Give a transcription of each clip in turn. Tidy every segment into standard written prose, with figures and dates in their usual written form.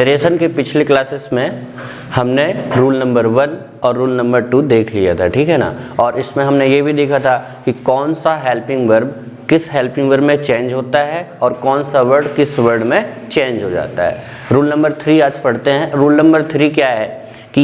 Narration के पिछले classes में हमने रूल नंबर 1 और रूल नंबर 2 देख लिया था, ठीक है ना। और इसमें हमने ये भी देखा था कि कौन सा हेल्पिंग वर्ब किस हेल्पिंग वर्ब में चेंज होता है और कौन सा वर्ड किस वर्ड में चेंज हो जाता है। रूल नंबर 3 आज पढ़ते हैं। रूल नंबर 3 क्या है कि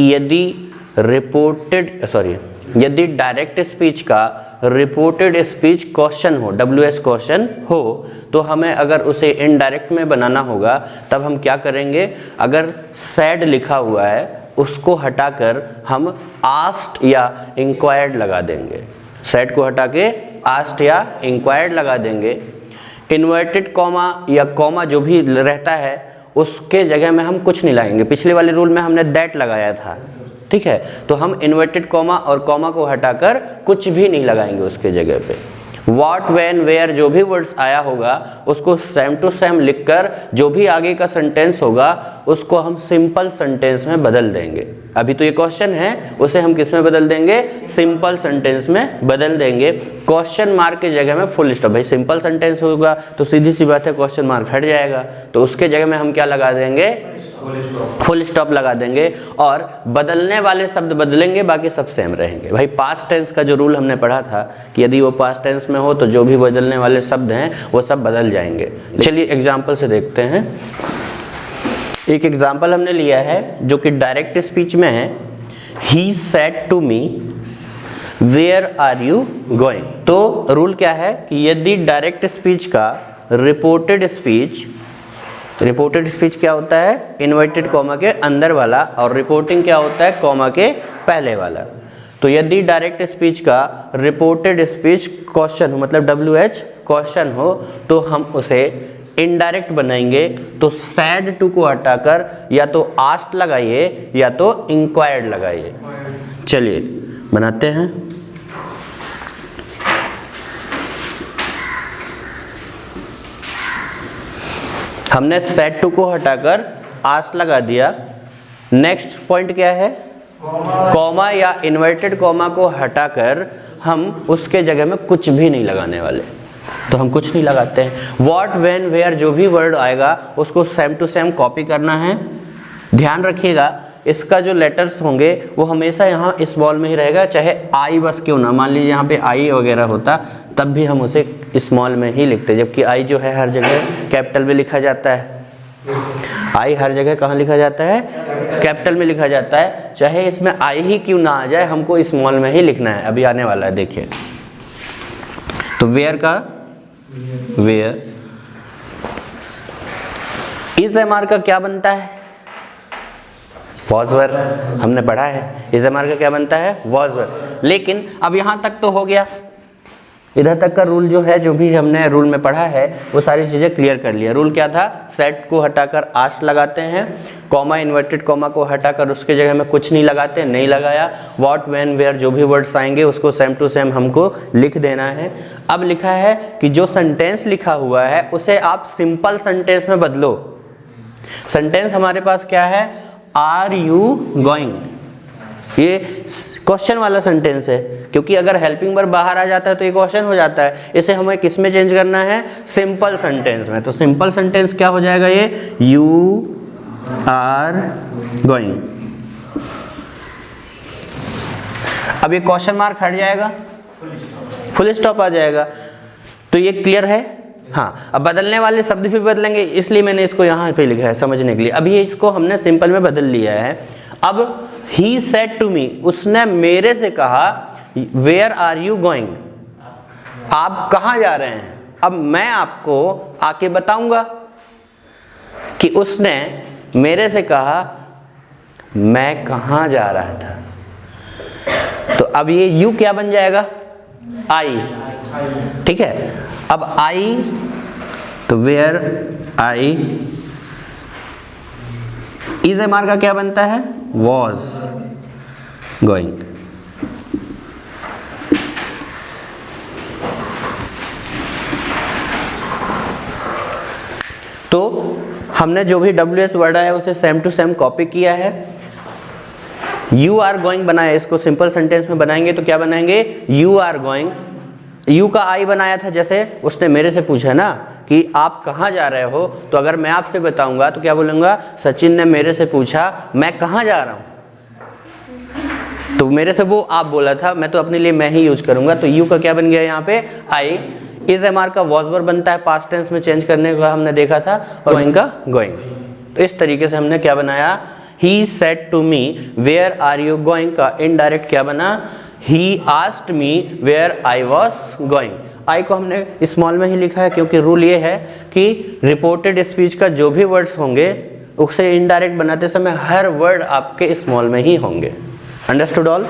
यदि डायरेक्ट स्पीच का रिपोर्टेड स्पीच क्वेश्चन हो, WS क्वेश्चन हो, तो हमें अगर उसे इनडायरेक्ट में बनाना होगा तब हम क्या करेंगे, अगर सैड लिखा हुआ है उसको हटाकर हम आस्क्ड या इंक्वायर्ड लगा देंगे। सैड को हटा के आस्क्ड या इंक्वायर्ड लगा देंगे। इन्वर्टेड कॉमा या कॉमा जो भी रहता है उसके जगह में हम कुछ नहीं लगाएंगे। पिछले वाले रूल में हमने दैट लगाया था, ठीक है, तो हम इन्वर्टेड कॉमा और कॉमा को हटाकर कुछ भी नहीं लगाएंगे उसके जगह पे। व्हाट, व्हेन, वेयर जो भी वर्ड्स आया होगा उसको सेम टू सेम लिखकर जो भी आगे का सेंटेंस होगा उसको हम सिंपल सेंटेंस में बदल देंगे। अभी तो ये क्वेश्चन है, उसे हम किस में बदल देंगे, सिंपल सेंटेंस में बदल देंगे। क्वेश्चन मार्क की जगह में फुल स्टॉप। भाई सिंपल सेंटेंस होगा तो सीधी सी बात है क्वेश्चन मार्क हट जाएगा, तो उसके जगह में हम क्या लगा देंगे, फुल स्टॉप लगा देंगे। और बदलने वाले शब्द बदलेंगे, बाकी सब सेम रहेंगे। भाई पास्ट टेंस का जो रूल हमने पढ़ा था कि यदि वो पास्ट टेंस में हो तो जो भी बदलने वाले शब्द हैं वो सब बदल जाएंगे। चलिए एग्जाम्पल से देखते हैं। एक एग्जाम्पल हमने लिया है जो कि डायरेक्ट स्पीच में है। He said to me where are you going. तो रूल क्या है कि यदि डायरेक्ट स्पीच का रिपोर्टेड स्पीच क्या होता है, इन्वर्टेड कॉमा के अंदर वाला, और रिपोर्टिंग क्या होता है, कॉमा के पहले वाला। तो यदि डायरेक्ट स्पीच का रिपोर्टेड स्पीच क्वेश्चन हो, मतलब WH क्वेश्चन हो, तो हम उसे इनडायरेक्ट बनाएंगे। तो सैड टू को हटाकर या तो आस्क्ड लगाइए या तो इंक्वायर्ड लगाइए। चलिए बनाते हैं। हमने सेड टू को हटाकर आस्क्ड लगा दिया। नेक्स्ट पॉइंट क्या है, कॉमा या इन्वर्टेड कॉमा को हटाकर हम उसके जगह में कुछ भी नहीं लगाने वाले, तो हम कुछ नहीं लगाते हैं। व्हाट, व्हेन, वेयर जो भी वर्ड आएगा उसको सेम टू सेम कॉपी करना है। ध्यान रखिएगा इसका जो लेटर्स होंगे वो हमेशा यहाँ स्मॉल में ही रहेगा, चाहे आई बस क्यों ना। मान लीजिए यहाँ पे आई वगैरह होता तब भी हम उसे स्मॉल में ही लिखते, जबकि आई जो है हर जगह कैपिटल में लिखा जाता है। आई हर जगह कहाँ लिखा जाता है, कैपिटल में लिखा जाता है। चाहे इसमें आई ही क्यों ना आ जाए, हमको स्मॉल में ही लिखना है। अभी आने वाला है, देखिए। तो वेयर का वेयर, इज एमआर का क्या बनता है, वॉज वर। हमने पढ़ा है इज एमआर का क्या बनता है, वॉज वर। लेकिन अब यहां तक तो हो गया, इधर तक का रूल जो है, जो भी हमने रूल में पढ़ा है वो सारी चीजें क्लियर कर लिया। रूल क्या था, सेट को हटाकर आस्क्ड लगाते हैं, कॉमा इन्वर्टेड कॉमा को हटाकर उसके जगह में कुछ नहीं लगाते, नहीं लगाया। व्हाट, व्हेन, वेयर जो भी वर्ड्स आएंगे उसको सेम टू सेम हमको लिख देना है। अब लिखा है कि जो सेंटेंस लिखा हुआ है उसे आप सिंपल सेंटेंस में बदलो। सेंटेंस हमारे पास क्या है, आर यू गोइंग। ये क्वेश्चन वाला सेंटेंस है, क्योंकि अगर हेल्पिंग वर्ब बाहर आ जाता है तो ये क्वेश्चन हो जाता है। इसे हमें किस में चेंज करना है, सिंपल सेंटेंस में। तो सिंपल सेंटेंस क्या हो जाएगा, ये यू आर गोइंग। अब ये क्वेश्चन मार्क हट जाएगा, फुल स्टॉप आ जाएगा। तो ये क्लियर है। हाँ, अब बदलने वाले शब्द भी बदलेंगे, इसलिए मैंने इसको यहाँ पे लिखा है समझने के लिए। अब ये इसको हमने सिंपल में बदल लिया है। अब ही सेड टू मी, उसने मेरे से कहा, वेयर आर यू गोइंग, आप कहाँ जा रहे हैं। अब मैं आपको आके बताऊंगा कि उसने मेरे से कहा मैं कहाँ जा रहा था। तो अब ये यू क्या बन जाएगा, आई, ठीक है। अब आई, तो वेयर आई, इज एमआर का क्या बनता है, वॉज गोइंग। तो हमने जो भी WS वर्ड आया उसे सेम टू सेम कॉपी किया है। यू आर गोइंग बनाया, इसको सिंपल सेंटेंस में बनाएंगे तो क्या बनाएंगे, यू आर गोइंग। यू का आई बनाया था, जैसे उसने मेरे से पूछा ना कि आप कहाँ जा रहे हो, तो अगर मैं आपसे बताऊंगा तो क्या बोलूँगा, सचिन ने मेरे से पूछा मैं कहाँ जा रहा हूँ, तो मेरे से वो आप बोला था, मैं तो अपने लिए मैं ही यूज करूंगा। तो यू का क्या बन गया यहाँ पे, आई। इज एम आर का वॉज वर्ब बनता है पास्ट टेंस में चेंज करने का हमने देखा था, और गोइंग का गोइंग। तो इस तरीके से हमने क्या बनाया, he said to me where are you going का इनडायरेक्ट क्या बना, he asked me where I was going. I को हमने स्मॉल में ही लिखा है क्योंकि रूल ये है कि रिपोर्टेड स्पीच का जो भी वर्ड्स होंगे उसे इनडायरेक्ट बनाते समय हर वर्ड आपके स्मॉल में ही होंगे। Understood all?